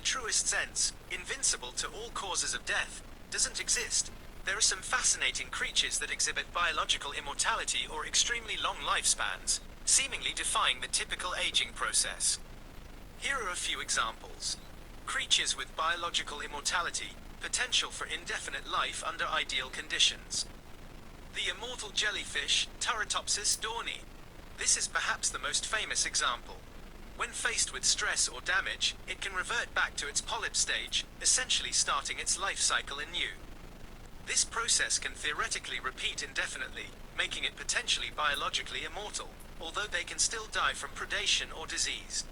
truest sense, invincible to all causes of death, doesn't exist. There are some fascinating creatures that exhibit biological immortality or extremely long lifespans, seemingly defying the typical aging process. Here are a few examples. Creatures with biological immortality, potential for indefinite life under ideal conditions. The immortal jellyfish, Turritopsis dohrnii. This is perhaps the most famous example. When faced with stress or damage, it can revert back to its polyp stage, essentially starting its life cycle anew. This process can theoretically repeat indefinitely, making it potentially biologically immortal, although they can still die from predation or disease.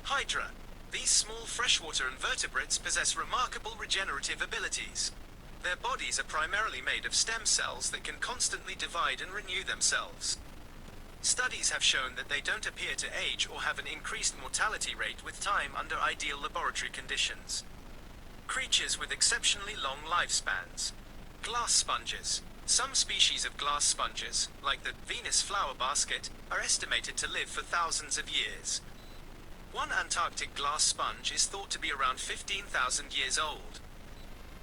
Hydra. These small freshwater invertebrates possess remarkable regenerative abilities. Their bodies are primarily made of stem cells that can constantly divide and renew themselves. Studies have shown that they don't appear to age or have an increased mortality rate with time under ideal laboratory conditions. Creatures with exceptionally long lifespans. Glass sponges. Some species of glass sponges, like the Venus flower basket, are estimated to live for thousands of years. One Antarctic glass sponge is thought to be around 15,000 years old.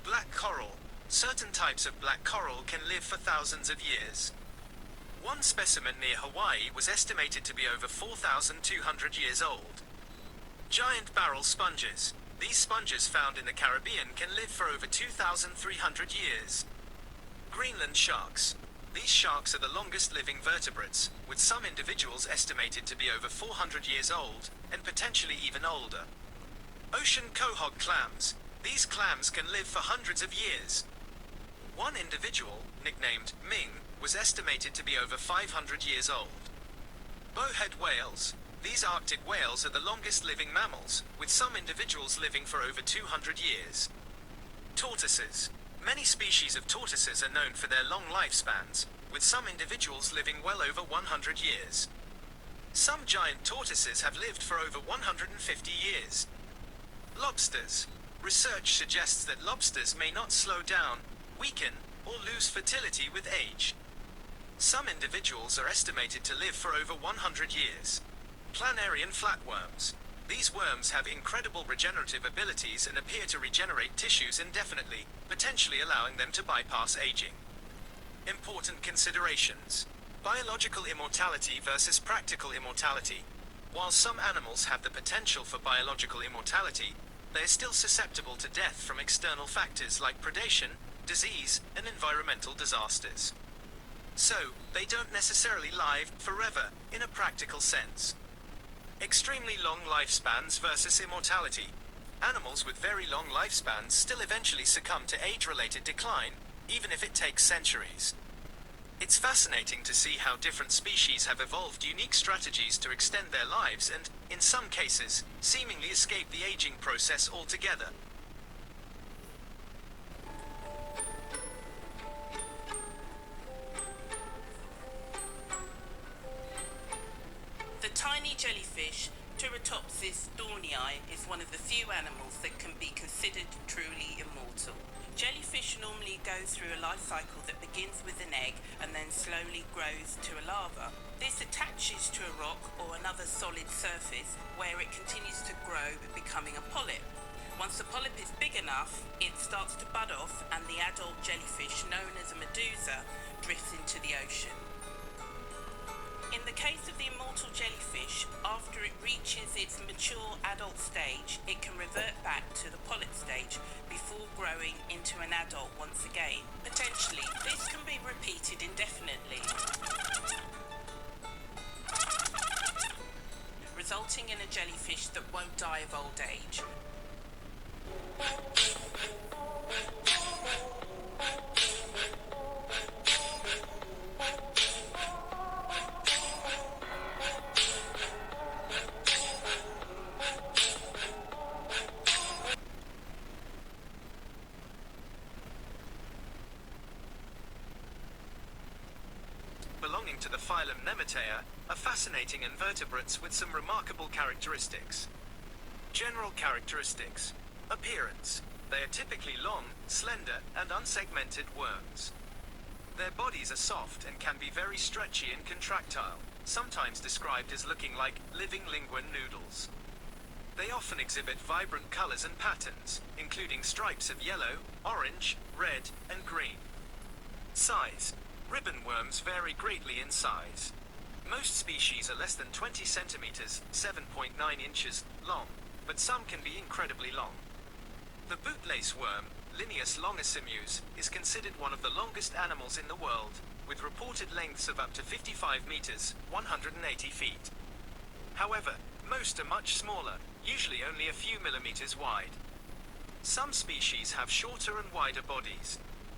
Black coral. Certain types of black coral can live for thousands of years. One specimen near Hawaii was estimated to be over 4,200 years old. Giant barrel sponges. These sponges found in the Caribbean can live for over 2,300 years. Greenland sharks. These sharks are the longest living vertebrates, with some individuals estimated to be over 400 years old, and potentially even older. Ocean quahog clams. These clams can live for hundreds of years. One individual, nicknamed Ming, was estimated to be over 500 years old. Bowhead whales. These Arctic whales are the longest living mammals, with some individuals living for over 200 years. Tortoises. Many species of tortoises are known for their long lifespans, with some individuals living well over 100 years. Some giant tortoises have lived for over 150 years. Lobsters. Research suggests that lobsters may not slow down, weaken, or lose fertility with age. Some individuals are estimated to live for over 100 years. Planarian flatworms. These worms have incredible regenerative abilities and appear to regenerate tissues indefinitely, potentially allowing them to bypass aging. Important considerations. Biological immortality versus practical immortality. While some animals have the potential for biological immortality, they are still susceptible to death from external factors like predation, disease, and environmental disasters. So, they don't necessarily live forever, in a practical sense. Extremely long lifespans versus immortality. Animals with very long lifespans still eventually succumb to age-related decline, even if it takes centuries. It's fascinating to see how different species have evolved unique strategies to extend their lives and, in some cases, seemingly escape the aging process altogether. The tiny jellyfish, Turritopsis dohrnii, is one of the few animals that can be considered truly immortal. Jellyfish normally go through a life cycle that begins with an egg and then slowly grows to a larva. This attaches to a rock or another solid surface where it continues to grow, becoming a polyp. Once the polyp is big enough, it starts to bud off and the adult jellyfish, known as a medusa, drifts into the ocean. In the case of the immortal jellyfish, after it reaches its mature adult stage, it can revert back to the polyp stage before growing into an adult once again. Potentially, this can be repeated indefinitely, resulting in a jellyfish that won't die of old age. Belonging to the phylum Nemetea, are fascinating invertebrates with some remarkable characteristics. General characteristics. Appearance. They are typically long, slender, and unsegmented worms. Their bodies are soft and can be very stretchy and contractile, sometimes described as looking like living linguine noodles. They often exhibit vibrant colors and patterns, including stripes of yellow, orange, red, and green. Size. Ribbon worms vary greatly in size. Most species are less than 20 centimeters, 7.9 inches, long, but some can be incredibly long. The bootlace worm, Lineus longissimus, is considered one of the longest animals in the world, with reported lengths of up to 55 meters, 180 feet. However, most are much smaller, usually only a few millimeters wide. Some species have shorter and wider bodies.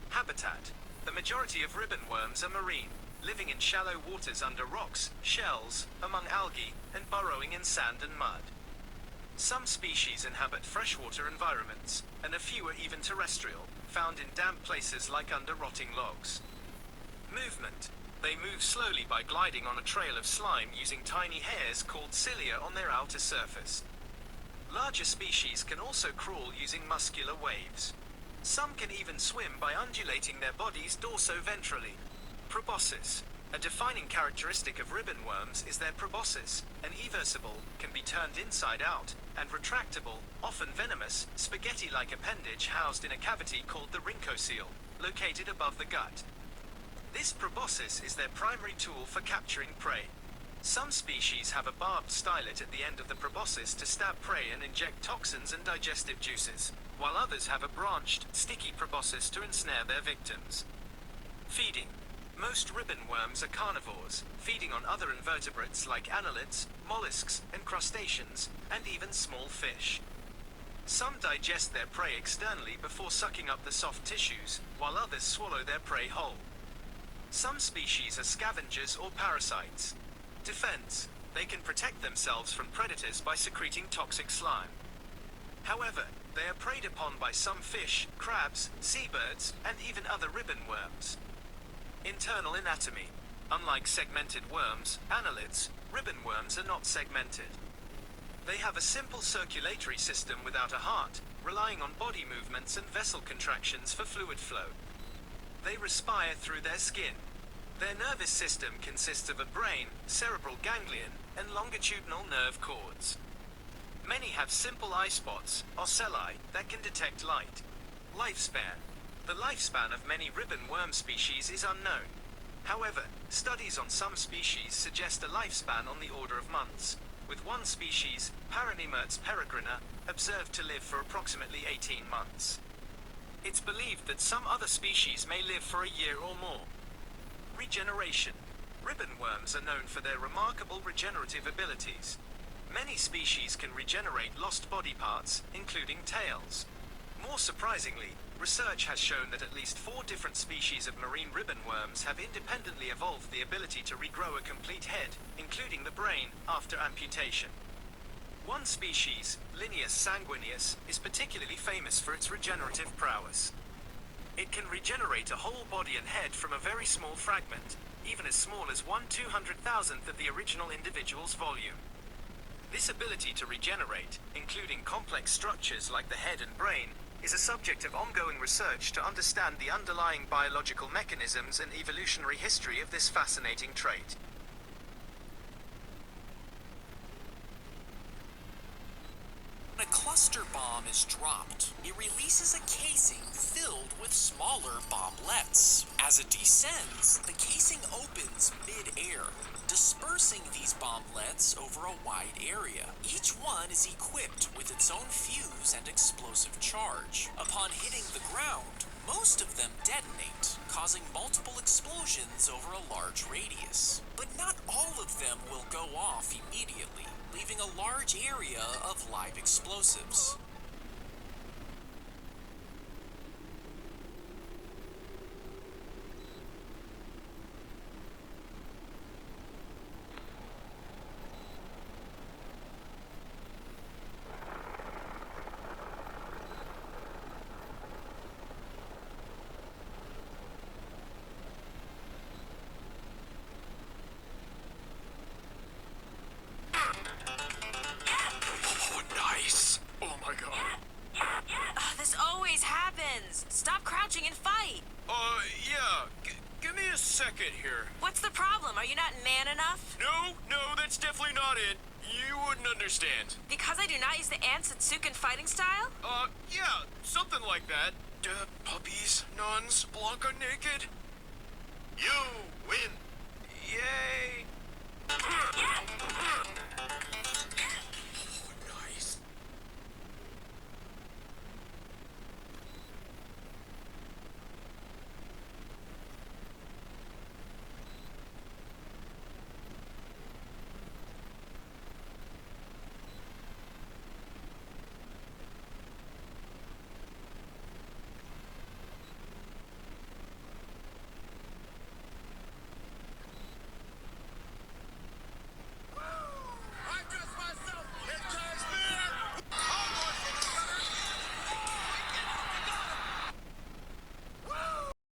Habitat. The majority of ribbon worms are marine, living in shallow waters under rocks, shells, among algae, and burrowing in sand and mud. Some species inhabit freshwater environments, and a few are even terrestrial, found in damp places like under rotting logs. Movement. They move slowly by gliding on a trail of slime using tiny hairs called cilia on their outer surface. Larger species can also crawl using muscular waves. Some can even swim by undulating their bodies dorso-ventrally. Proboscis. A defining characteristic of ribbon worms is their proboscis, an eversible, can be turned inside out, and retractable, often venomous, spaghetti-like appendage housed in a cavity called the rhynchocoel, located above the gut. This proboscis is their primary tool for capturing prey. Some species have a barbed stylet at the end of the proboscis to stab prey and inject toxins and digestive juices, while others have a branched, sticky proboscis to ensnare their victims. Feeding. Most ribbon worms are carnivores, feeding on other invertebrates like annelids, mollusks, and crustaceans, and even small fish. Some digest their prey externally before sucking up the soft tissues, while others swallow their prey whole. Some species are scavengers or parasites. Defense. They can protect themselves from predators by secreting toxic slime. However, they are preyed upon by some fish, crabs, seabirds, and even other ribbon worms. Internal anatomy. Unlike segmented worms, annelids, ribbon worms are not segmented. They have a simple circulatory system without a heart, relying on body movements and vessel contractions for fluid flow. They respire through their skin. Their nervous system consists of a brain, cerebral ganglion, and longitudinal nerve cords. Many have simple eye spots, ocelli, that can detect light. Lifespan. The lifespan of many ribbon worm species is unknown. However, studies on some species suggest a lifespan on the order of months, with one species, Paranemertz peregrina, observed to live for approximately 18 months. It's believed that some other species may live for a year or more. Regeneration. Ribbon worms are known for their remarkable regenerative abilities. Many species can regenerate lost body parts, including tails. More surprisingly, research has shown that at least 4 different species of marine ribbon worms have independently evolved the ability to regrow a complete head, including the brain, after amputation. One species, Lineus sanguineus, is particularly famous for its regenerative prowess. It can regenerate a whole body and head from a very small fragment, even as small as 1/200,000th of the original individual's volume. This ability to regenerate, including complex structures like the head and brain, is a subject of ongoing research to understand the underlying biological mechanisms and evolutionary history of this fascinating trait. When a cluster bomb is dropped, it releases a casing filled with smaller bomblets. As it descends, the casing opens mid-air, dispersing these bomblets over a wide area. Each one is equipped with its own fuse and explosive charge. Upon hitting the ground, most of them detonate, causing multiple explosions over a large radius. But not all of them will go off immediately, leaving a large area of live explosives. This always happens. Stop crouching and fight. Yeah. Give me a second here. What's the problem? Are you not man enough? No, that's definitely not it. You wouldn't understand. Because I do not use the Ansatsuken fighting style? Yeah, something like that. Puppies, nuns, Blanca naked. You win. Yay!